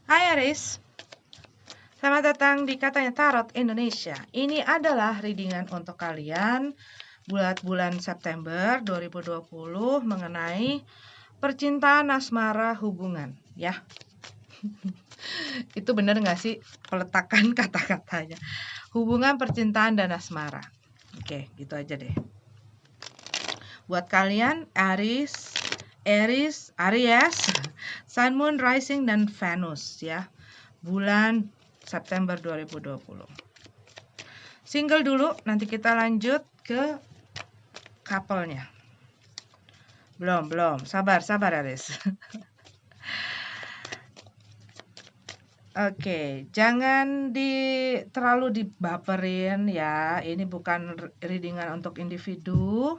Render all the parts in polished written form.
Hai Aris, selamat datang di Katanya Tarot Indonesia. Ini adalah readingan untuk kalian buat bulan September 2020 mengenai percintaan, asmara, hubungan. Ya, itu bener nggak sih peletakan kata-katanya? Hubungan, percintaan, dan asmara. Oke, gitu aja deh. Buat kalian Aries, Aries, Sun, Moon, Rising, dan Venus ya. Bulan September 2020. Single dulu, nanti kita lanjut ke couple-nya. Belum. Sabar Aris. Oke, jangan terlalu dibaperin ya. Ini bukan readingan untuk individu.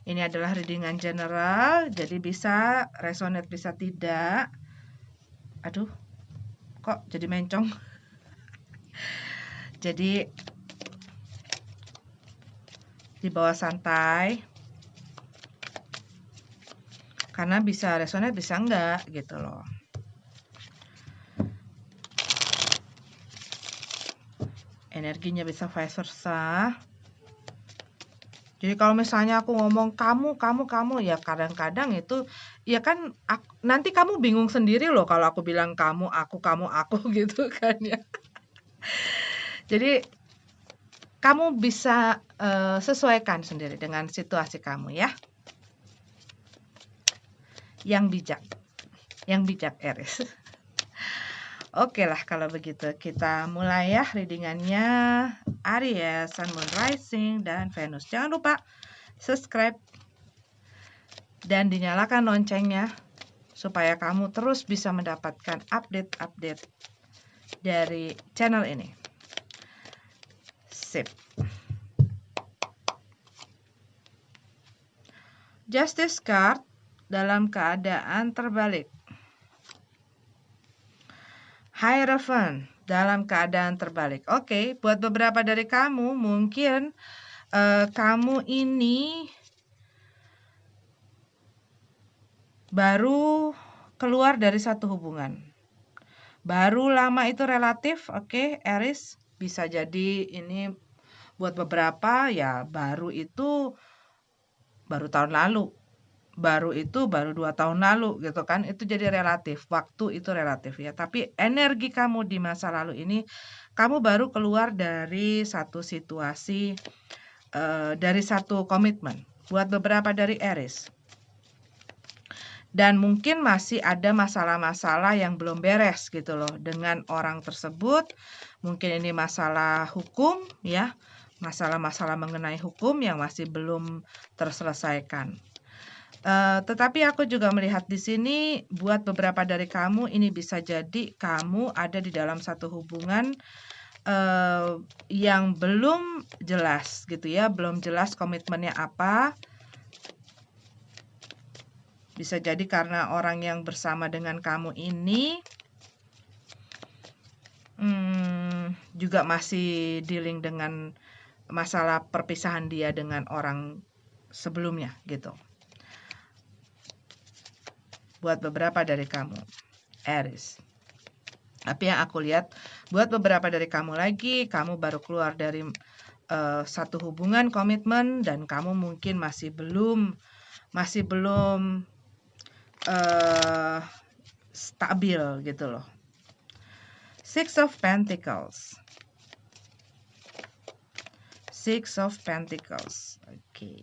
Ini adalah readingan general, jadi bisa resonate bisa tidak. Aduh, kok jadi mencong. Jadi di bawah santai. Karena bisa resonate bisa enggak gitu loh. Energinya bisa vice versa. Jadi kalau misalnya aku ngomong kamu ya kadang-kadang itu ya kan nanti kamu bingung sendiri loh kalau aku bilang kamu aku gitu kan ya. Jadi kamu bisa sesuaikan sendiri dengan situasi kamu ya. Yang bijak Aries. Oke lah kalau begitu kita mulai ya readingannya Aries, Sun, Moon, Rising, dan Venus. Jangan lupa subscribe dan dinyalakan loncengnya supaya kamu terus bisa mendapatkan update-update dari channel ini. Sip. Justice card dalam keadaan terbalik. Hierophant dalam keadaan terbalik. Oke, buat beberapa dari kamu mungkin kamu ini baru keluar dari satu hubungan. Baru lama itu relatif, oke, Aries. Bisa jadi ini buat beberapa ya baru itu baru tahun lalu. Baru 2 tahun lalu gitu kan. Itu jadi relatif, waktu itu relatif ya. Tapi energi kamu di masa lalu ini kamu baru keluar dari satu situasi dari satu komitmen. Buat beberapa dari Aries. Dan mungkin masih ada masalah-masalah yang belum beres gitu loh dengan orang tersebut. Mungkin ini masalah hukum ya, masalah-masalah mengenai hukum yang masih belum terselesaikan. Tetapi aku juga melihat di sini buat beberapa dari kamu ini bisa jadi kamu ada di dalam satu hubungan yang belum jelas gitu ya, belum jelas komitmennya apa. Bisa jadi karena orang yang bersama dengan kamu ini juga masih dealing dengan masalah perpisahan dia dengan orang sebelumnya gitu. Buat beberapa dari kamu, Aries. Tapi yang aku lihat, buat beberapa dari kamu lagi, kamu baru keluar dari satu hubungan komitmen dan kamu mungkin masih belum stabil gitu loh. Six of Pentacles. Oke.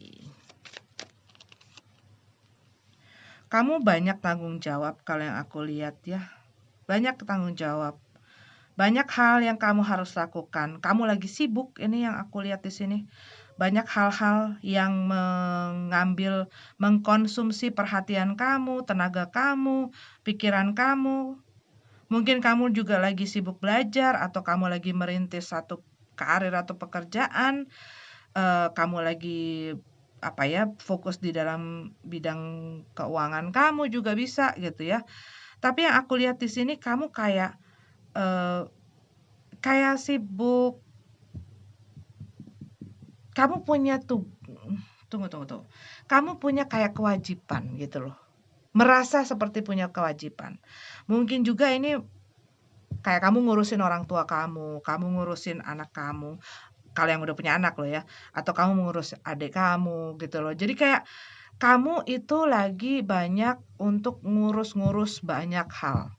Kamu banyak tanggung jawab kalau yang aku lihat ya. Banyak tanggung jawab. Banyak hal yang kamu harus lakukan. Kamu lagi sibuk, ini yang aku lihat di sini. Banyak hal-hal yang mengkonsumsi perhatian kamu, tenaga kamu, pikiran kamu. Mungkin kamu juga lagi sibuk belajar atau kamu lagi merintis satu karir atau pekerjaan. Kamu lagi fokus di dalam bidang keuangan kamu juga bisa gitu ya. Tapi yang aku lihat di sini kamu kayak sibuk. Kamu punya tunggu. Kamu punya kayak kewajiban gitu loh. Merasa seperti punya kewajiban. Mungkin juga ini Kayak kamu ngurusin orang tua kamu ngurusin anak kamu, kalau yang udah punya anak loh ya, atau kamu mengurus adik kamu gitu loh. Jadi kayak kamu itu lagi banyak untuk ngurus-ngurus banyak hal.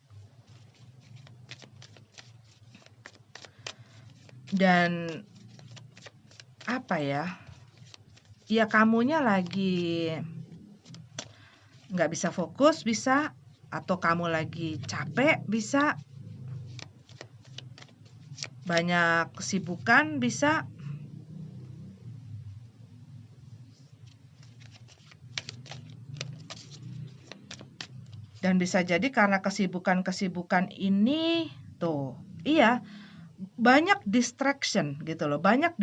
Dan apa ya? Ya kamunya lagi nggak bisa fokus bisa, atau kamu lagi capek bisa, banyak kesibukan bisa. Dan bisa jadi karena kesibukan-kesibukan ini tuh, iya, banyak distraction gitu loh, banyak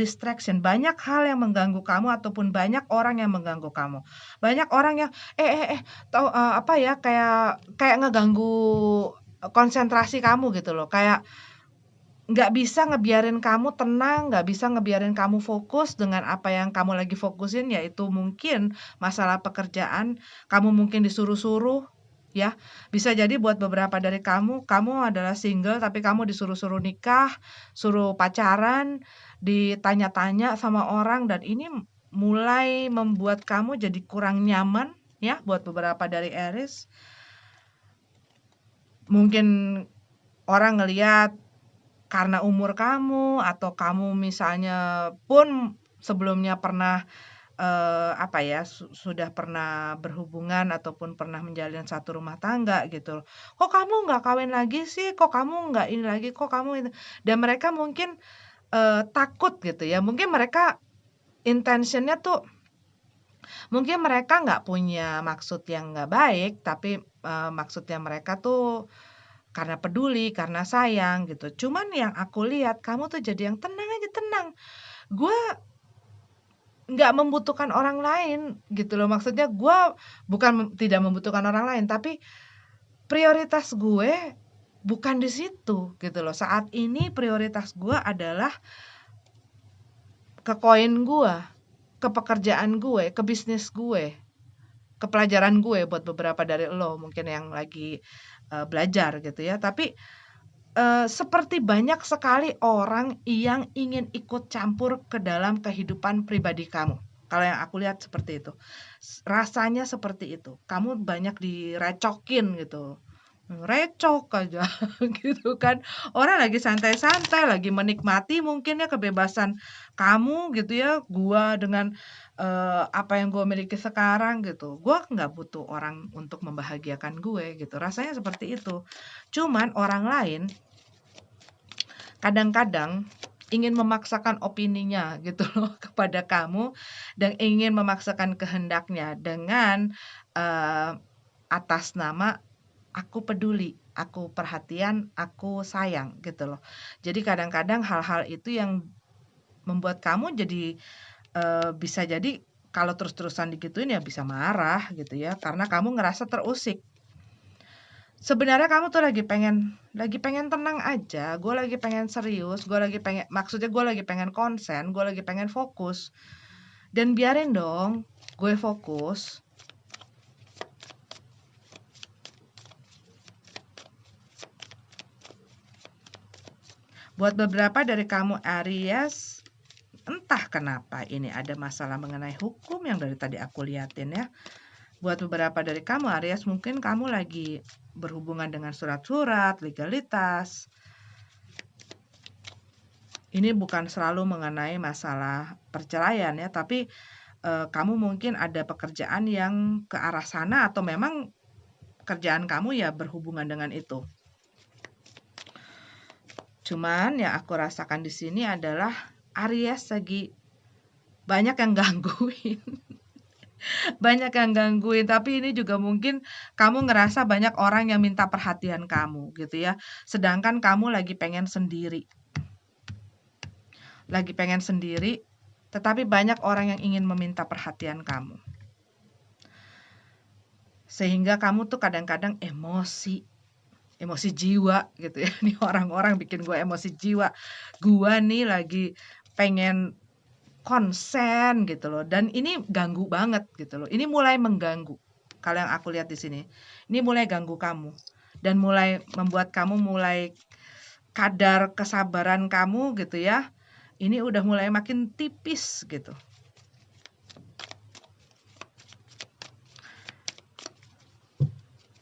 hal yang mengganggu kamu ataupun banyak orang yang mengganggu kamu. Banyak orang yang, tahu, apa ya, kayak kayak ngeganggu konsentrasi kamu gitu loh, kayak nggak bisa ngebiarin kamu tenang, nggak bisa ngebiarin kamu fokus dengan apa yang kamu lagi fokusin, yaitu mungkin masalah pekerjaan, kamu mungkin disuruh-suruh, ya. Bisa jadi buat beberapa dari kamu adalah single tapi kamu disuruh-suruh nikah, suruh pacaran, ditanya-tanya sama orang dan ini mulai membuat kamu jadi kurang nyaman, ya, buat beberapa dari Aries. Mungkin orang ngelihat karena umur kamu atau kamu misalnya pun sebelumnya pernah, apa ya, sudah pernah berhubungan ataupun pernah menjalin satu rumah tangga gitu. "Kok kamu nggak kawin lagi sih? Kok kamu nggak ini lagi? Kok kamu ini?" Dan mereka mungkin, takut gitu ya, mungkin mereka intention-nya tuh mungkin mereka nggak punya maksud yang nggak baik, tapi, maksudnya mereka tuh karena peduli, karena sayang gitu. Cuman yang aku lihat kamu tuh jadi yang tenang aja, tenang. Gue nggak membutuhkan orang lain gitu loh. Maksudnya gue bukan tidak membutuhkan orang lain, tapi prioritas gue bukan di situ gitu loh. Saat ini prioritas gue adalah ke koin gue, ke pekerjaan gue, ke bisnis gue, ke pelajaran gue buat beberapa dari lo mungkin yang lagi, belajar gitu ya. Tapi seperti banyak sekali orang yang ingin ikut campur ke dalam kehidupan pribadi kamu. Kalau yang aku lihat seperti itu. Rasanya seperti itu. Kamu banyak direcokin gitu. Recok aja gitu kan. Orang lagi santai-santai, lagi menikmati mungkin ya kebebasan kamu gitu ya. Gua dengan, apa yang gue miliki sekarang gitu. Gua nggak butuh orang untuk membahagiakan gue gitu. Rasanya seperti itu. Cuman orang lain kadang-kadang ingin memaksakan opininya gitu loh kepada kamu dan ingin memaksakan kehendaknya dengan, eee, atas nama aku peduli, aku perhatian, aku sayang gitu loh. Jadi kadang-kadang hal-hal itu yang membuat kamu jadi, bisa jadi kalau terus-terusan digituin ya bisa marah gitu ya karena kamu ngerasa terusik. Sebenarnya kamu tuh lagi pengen tenang aja, gue lagi pengen serius, gue lagi pengen maksudnya gue lagi pengen konsen, gue lagi pengen fokus. Dan biarin dong gue fokus. Buat beberapa dari kamu Aries, entah kenapa ini ada masalah mengenai hukum yang dari tadi aku liatin ya. Buat beberapa dari kamu Aries, mungkin kamu lagi berhubungan dengan surat-surat, legalitas. Ini bukan selalu mengenai masalah perceraian ya, tapi, kamu mungkin ada pekerjaan yang ke arah sana atau memang kerjaan kamu ya berhubungan dengan itu. Cuman yang aku rasakan di sini adalah Aries lagi banyak yang gangguin. Banyak yang gangguin, tapi ini juga mungkin kamu ngerasa banyak orang yang minta perhatian kamu gitu ya. Sedangkan kamu lagi pengen sendiri. Lagi pengen sendiri, tetapi banyak orang yang ingin meminta perhatian kamu. Sehingga kamu tuh kadang-kadang emosi jiwa gitu ya. Nih orang-orang bikin gue emosi jiwa. Gua nih lagi pengen konsen gitu loh dan ini ganggu banget gitu loh. Ini mulai mengganggu. Kalau yang aku lihat di sini. Ini mulai ganggu kamu dan mulai membuat kamu mulai kadar kesabaran kamu gitu ya, ini udah mulai makin tipis gitu.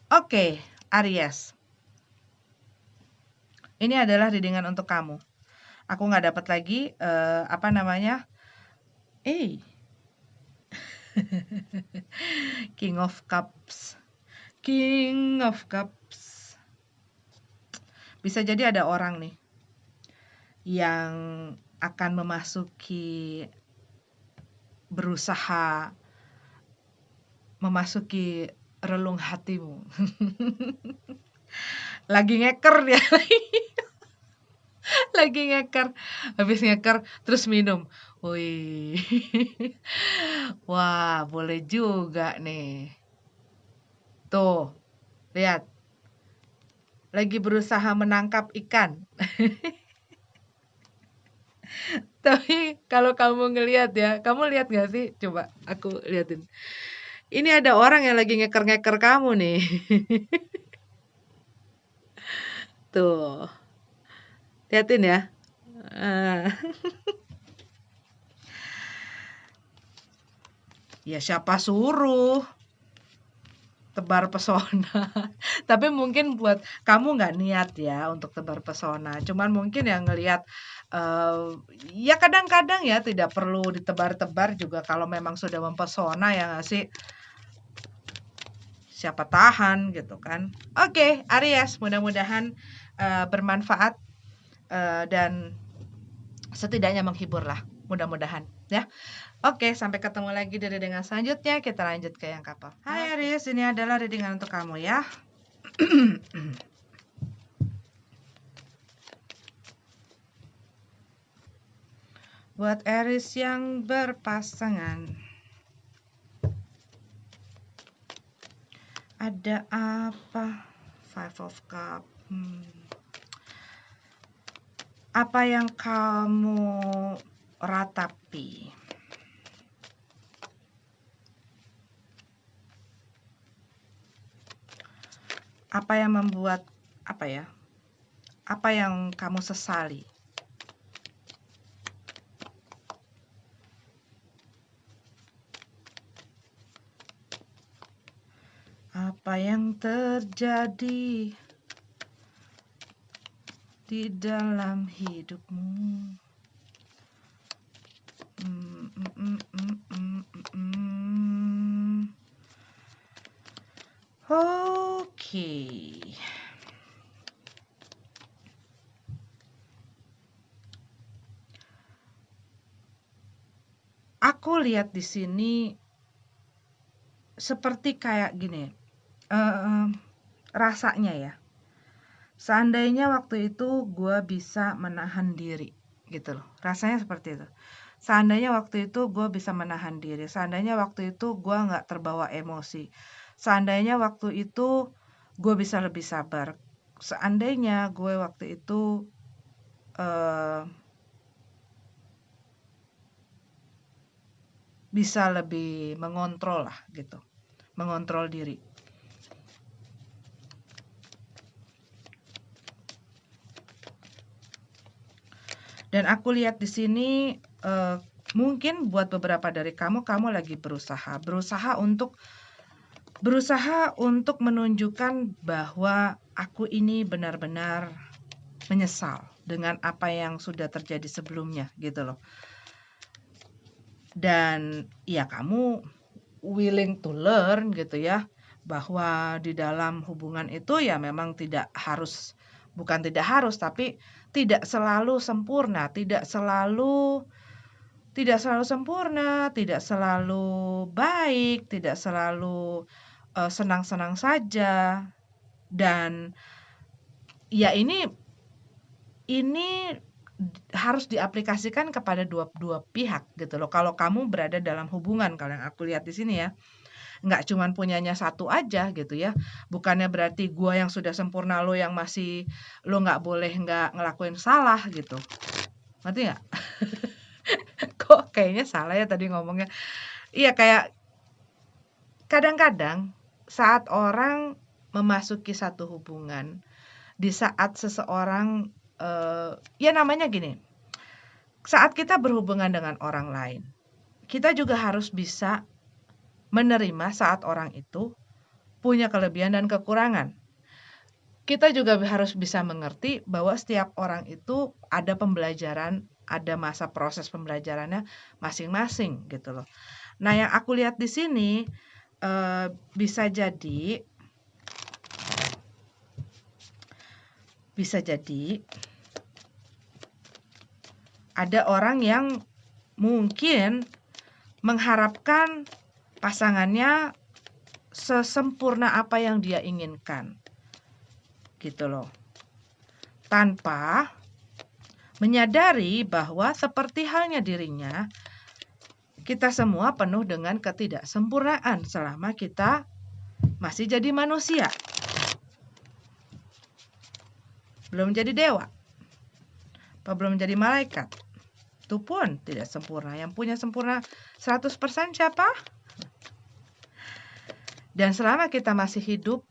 Oke, Aries. Ini adalah readingan untuk kamu. Aku nggak dapat lagi apa namanya? King of Cups. King of Cups. Bisa jadi ada orang nih yang akan berusaha memasuki relung hatimu. Lagi ngeker dia. Lagi ngeker. Habis ngeker terus minum. Wih. Wah, boleh juga nih. Tuh, lihat. Lagi berusaha menangkap ikan. Tapi kalau kamu ngelihat ya, kamu lihat gak sih? Coba aku liatin. Ini ada orang yang lagi ngeker-ngeker kamu nih. Tuh. Liatin ya. Ya siapa suruh tebar pesona. Tapi mungkin buat kamu nggak niat ya untuk tebar pesona. Cuman mungkin yang ngelihat ya kadang-kadang ya tidak perlu ditebar-tebar juga kalau memang sudah mempesona ya nggak sih? Siapa tahan gitu kan. Oke, Aries, mudah-mudahan bermanfaat dan setidaknya menghibur lah. Mudah-mudahan ya. Oke, sampai ketemu lagi di readingan selanjutnya. Kita lanjut ke yang kapal. Hai Aries, ini adalah readingan untuk kamu ya. Buat Aries yang berpasangan, ada apa? Five of Cup. Apa yang kamu ratapi? Apa yang membuat apa yang kamu sesali? Apa yang terjadi di dalam hidupmu? Oke. Aku lihat di sini seperti kayak gini. Rasanya ya. Seandainya waktu itu gue bisa menahan diri gitu loh. Rasanya seperti itu. Seandainya waktu itu gue bisa menahan diri. Seandainya waktu itu gue nggak terbawa emosi. Seandainya waktu itu gue bisa lebih sabar. Seandainya gue waktu itu bisa lebih mengontrol lah gitu. Mengontrol diri. Dan aku lihat di sini mungkin buat beberapa dari kamu lagi berusaha untuk menunjukkan bahwa aku ini benar-benar menyesal dengan apa yang sudah terjadi sebelumnya gitu loh. Dan ya kamu willing to learn gitu ya, bahwa di dalam hubungan itu ya memang bukan tidak harus tapi tidak selalu sempurna, tidak selalu sempurna, tidak selalu baik, tidak selalu senang-senang saja. Dan ya ini harus diaplikasikan kepada dua pihak gitu loh. Kalau kamu berada dalam hubungan, kalau yang aku lihat di sini ya, nggak cuman punyanya satu aja gitu ya. Bukannya berarti gua yang sudah sempurna, lo yang masih, lo nggak boleh nggak ngelakuin salah gitu. Ngerti nggak? Kok kayaknya salah ya tadi ngomongnya. Iya, kayak kadang-kadang saat orang memasuki satu hubungan, di saat seseorang ya namanya gini, saat kita berhubungan dengan orang lain, kita juga harus bisa menerima saat orang itu punya kelebihan dan kekurangan. Kita juga harus bisa mengerti bahwa setiap orang itu ada pembelajaran, ada masa proses pembelajarannya masing-masing gitu loh. Nah, yang aku lihat di sini bisa jadi ada orang yang mungkin mengharapkan pasangannya sesempurna apa yang dia inginkan. Gitu loh. Tanpa menyadari bahwa seperti halnya dirinya, kita semua penuh dengan ketidaksempurnaan selama kita masih jadi manusia. Belum jadi dewa. Belum jadi malaikat. Itu pun tidak sempurna. Yang punya sempurna 100% siapa? Dan selama kita masih hidup,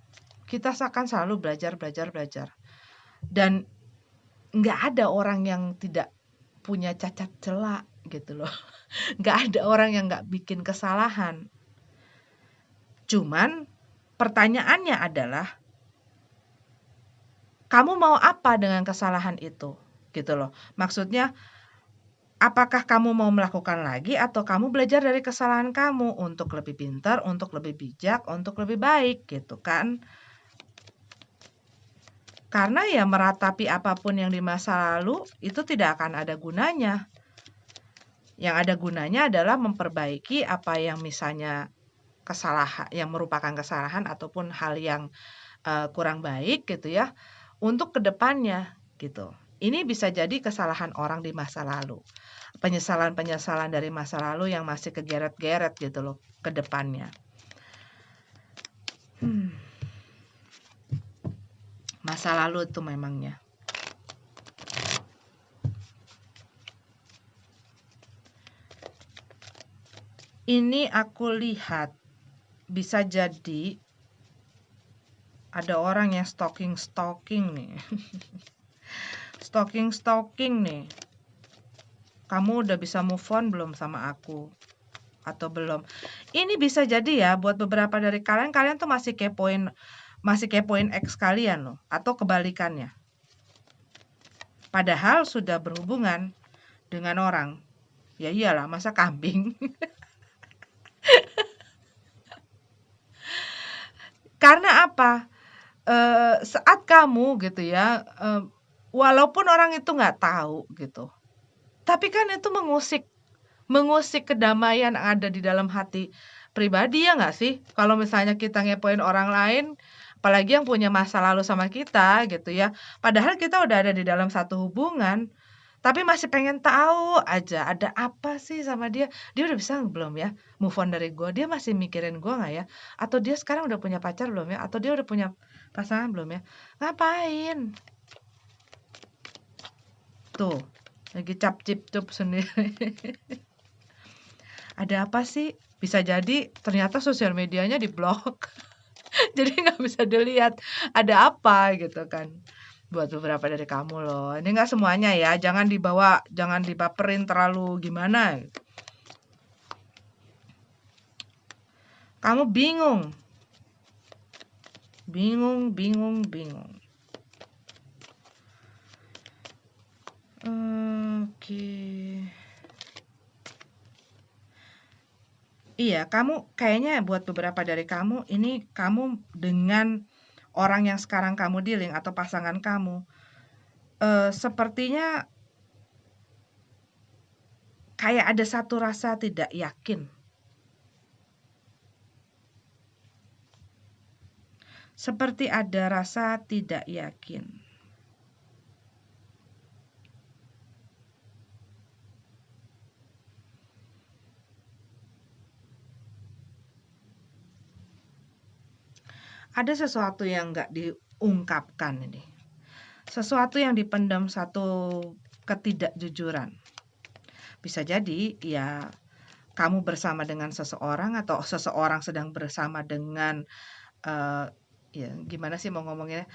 kita akan selalu belajar. Dan nggak ada orang yang tidak punya cacat celah gitu loh. Nggak ada orang yang nggak bikin kesalahan. Cuman pertanyaannya adalah, kamu mau apa dengan kesalahan itu? Gitu loh. Maksudnya, apakah kamu mau melakukan lagi atau kamu belajar dari kesalahan kamu untuk lebih pintar, untuk lebih bijak, untuk lebih baik gitu kan? Karena ya meratapi apapun yang di masa lalu itu tidak akan ada gunanya. Yang ada gunanya adalah memperbaiki apa yang misalnya kesalahan, yang merupakan kesalahan ataupun hal yang kurang baik gitu ya, untuk kedepannya gitu. Ini bisa jadi kesalahan orang di masa lalu. Penyesalan-penyesalan dari masa lalu yang masih kegeret-geret gitu loh ke depannya. Masa lalu itu memangnya. Ini aku lihat bisa jadi ada orang yang stalking nih. stalking nih. Kamu udah bisa move on belum sama aku? Atau belum? Ini bisa jadi ya buat beberapa dari kalian tuh masih kepoin ex kalian loh, atau kebalikannya. Padahal sudah berhubungan dengan orang. Ya iyalah, masa kambing. Karena apa? Saat kamu gitu ya, walaupun orang itu nggak tahu gitu, tapi kan itu mengusik kedamaian yang ada di dalam hati pribadi, ya nggak sih? Kalau misalnya kita ngepoin orang lain, apalagi yang punya masa lalu sama kita gitu ya, padahal kita udah ada di dalam satu hubungan, tapi masih pengen tahu aja ada apa sih sama dia. Dia udah bisa belum ya move on dari gue? Dia masih mikirin gue nggak ya? Atau dia sekarang udah punya pacar belum ya? Atau dia udah punya pasangan belum ya? Ngapain? Tuh, lagi cap-cip-cup sendiri. Ada apa sih? Bisa jadi ternyata sosial medianya diblok. Jadi nggak bisa dilihat ada apa gitu kan. Buat beberapa dari kamu loh. Ini nggak semuanya ya. Jangan dibaperin terlalu gimana. Kamu bingung. Oke. Iya, kamu kayaknya buat beberapa dari kamu, ini kamu dengan orang yang sekarang kamu dealing atau pasangan kamu, sepertinya kayak ada satu rasa tidak yakin. Seperti ada rasa tidak yakin. Ada sesuatu yang nggak diungkapkan ini. Sesuatu yang dipendam, satu ketidakjujuran. Bisa jadi ya kamu bersama dengan seseorang atau seseorang sedang bersama dengan ya gimana sih mau ngomongnya?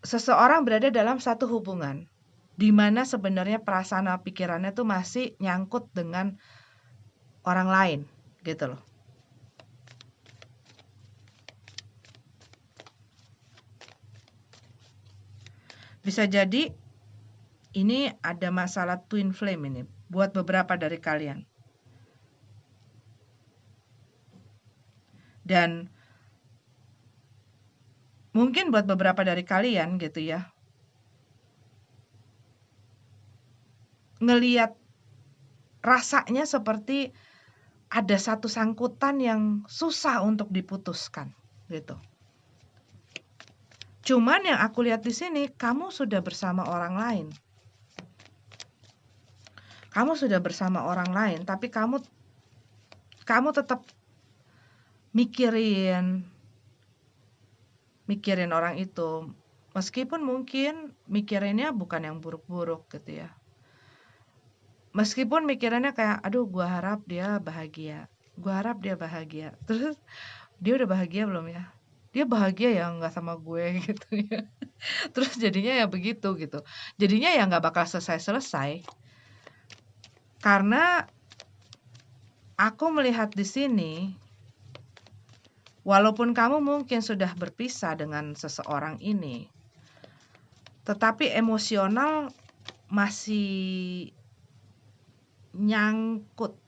seseorang berada dalam satu hubungan di mana sebenarnya perasaan dan pikirannya tuh masih nyangkut dengan orang lain, gitu loh. Bisa jadi ini ada masalah twin flame ini buat beberapa dari kalian. Dan mungkin buat beberapa dari kalian gitu ya, ngelihat rasanya seperti ada satu sangkutan yang susah untuk diputuskan gitu. Cuman yang aku lihat di sini, kamu sudah bersama orang lain. Kamu sudah bersama orang lain, tapi kamu tetap mikirin orang itu. Meskipun mungkin mikirinnya bukan yang buruk-buruk gitu ya. Meskipun mikirannya kayak, aduh gua harap dia bahagia. Gua harap dia bahagia. Terus dia udah bahagia belum ya? Dia bahagia ya nggak sama gue gitu ya. Terus jadinya ya begitu gitu. Jadinya ya nggak bakal selesai-selesai. Karena aku melihat di sini, walaupun kamu mungkin sudah berpisah dengan seseorang ini, tetapi emosional masih nyangkut.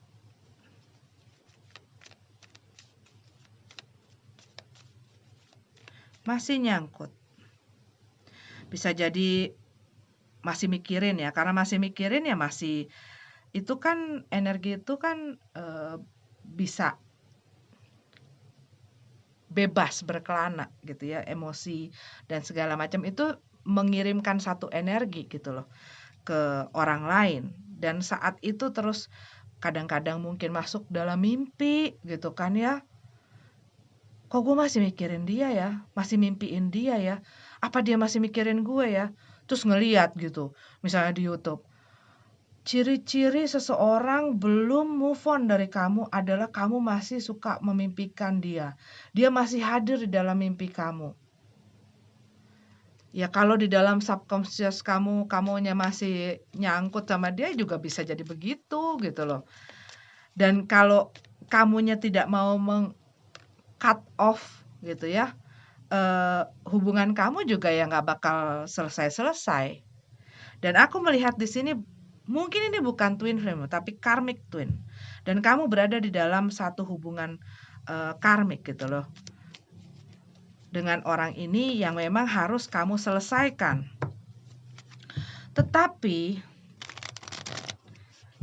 Masih nyangkut. Bisa jadi masih mikirin ya, karena masih mikirin ya masih, itu kan energi itu kan bisa bebas berkelana gitu ya, emosi dan segala macam itu mengirimkan satu energi gitu loh ke orang lain, dan saat itu terus kadang-kadang mungkin masuk dalam mimpi gitu kan ya. Kok gue masih mikirin dia ya, masih mimpiin dia ya, apa dia masih mikirin gue ya. Terus ngeliat gitu, misalnya di YouTube, ciri-ciri seseorang belum move on dari kamu adalah kamu masih suka memimpikan dia. Dia masih hadir di dalam mimpi kamu. Ya kalau di dalam subconscious kamunya masih nyangkut sama dia juga bisa jadi begitu gitu loh. Dan kalau kamunya tidak mau cut off gitu ya, hubungan kamu juga ya nggak bakal selesai-selesai. Dan aku melihat di sini mungkin ini bukan twin flame tapi karmic twin. Dan kamu berada di dalam satu hubungan karmik gitu loh. Dengan orang ini yang memang harus kamu selesaikan. Tetapi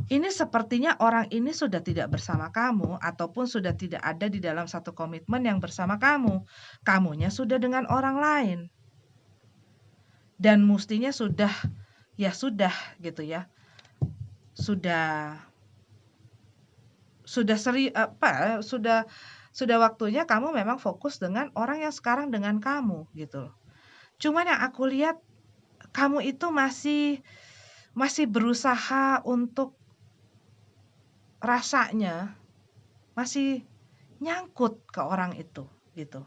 ini sepertinya orang ini sudah tidak bersama kamu ataupun sudah tidak ada di dalam satu komitmen yang bersama kamu. Kamunya sudah dengan orang lain. Dan mestinya sudah gitu ya. Sudah waktunya kamu memang fokus dengan orang yang sekarang dengan kamu gitu. Cuman yang aku lihat kamu itu masih berusaha untuk, rasanya masih nyangkut ke orang itu gitu.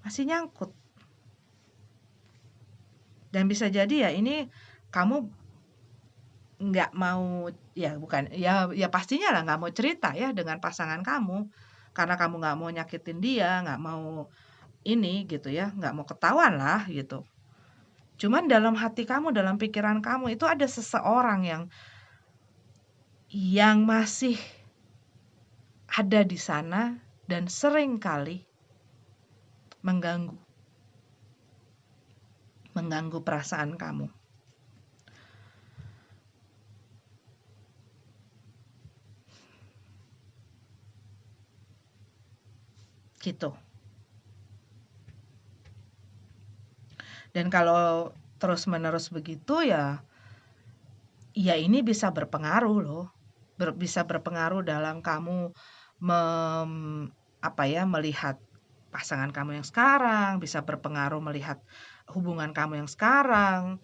Masih nyangkut. Dan bisa jadi ya ini kamu nggak mau, ya bukan ya pastinya lah nggak mau cerita ya dengan pasangan kamu, karena kamu nggak mau nyakitin dia, nggak mau ini gitu ya, nggak mau ketahuan lah gitu. Cuman dalam hati kamu, dalam pikiran kamu itu ada seseorang yang masih ada di sana dan sering kali mengganggu perasaan kamu. Gitu. Dan kalau terus-menerus begitu ya ini bisa berpengaruh loh. Bisa berpengaruh dalam kamu melihat pasangan kamu yang sekarang, bisa berpengaruh melihat hubungan kamu yang sekarang.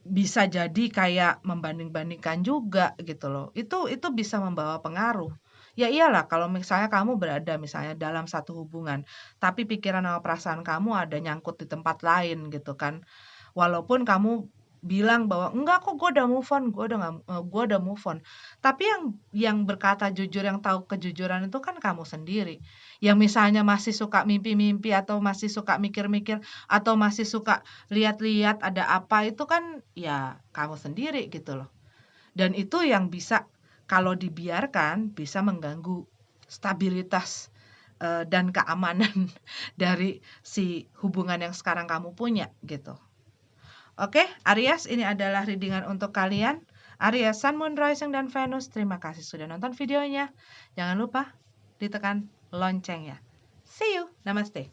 Bisa jadi kayak membanding-bandingkan juga gitu loh. Itu bisa membawa pengaruh. Ya iyalah kalau misalnya kamu berada misalnya dalam satu hubungan, tapi pikiran sama perasaan kamu ada nyangkut di tempat lain gitu kan. Walaupun kamu bilang bahwa, "Enggak kok, gue udah move on, gue udah move on." Tapi yang berkata jujur, yang tahu kejujuran itu kan kamu sendiri. Yang misalnya masih suka mimpi-mimpi atau masih suka mikir-mikir atau masih suka lihat-lihat ada apa, itu kan ya kamu sendiri gitu loh. Dan itu yang bisa kalau dibiarkan bisa mengganggu stabilitas, dan keamanan dari si hubungan yang sekarang kamu punya gitu. Oke, Aries, ini adalah readingan untuk kalian. Aries, Sun, Moon, Rising, dan Venus. Terima kasih sudah nonton videonya. Jangan lupa ditekan loncengnya. See you. Namaste.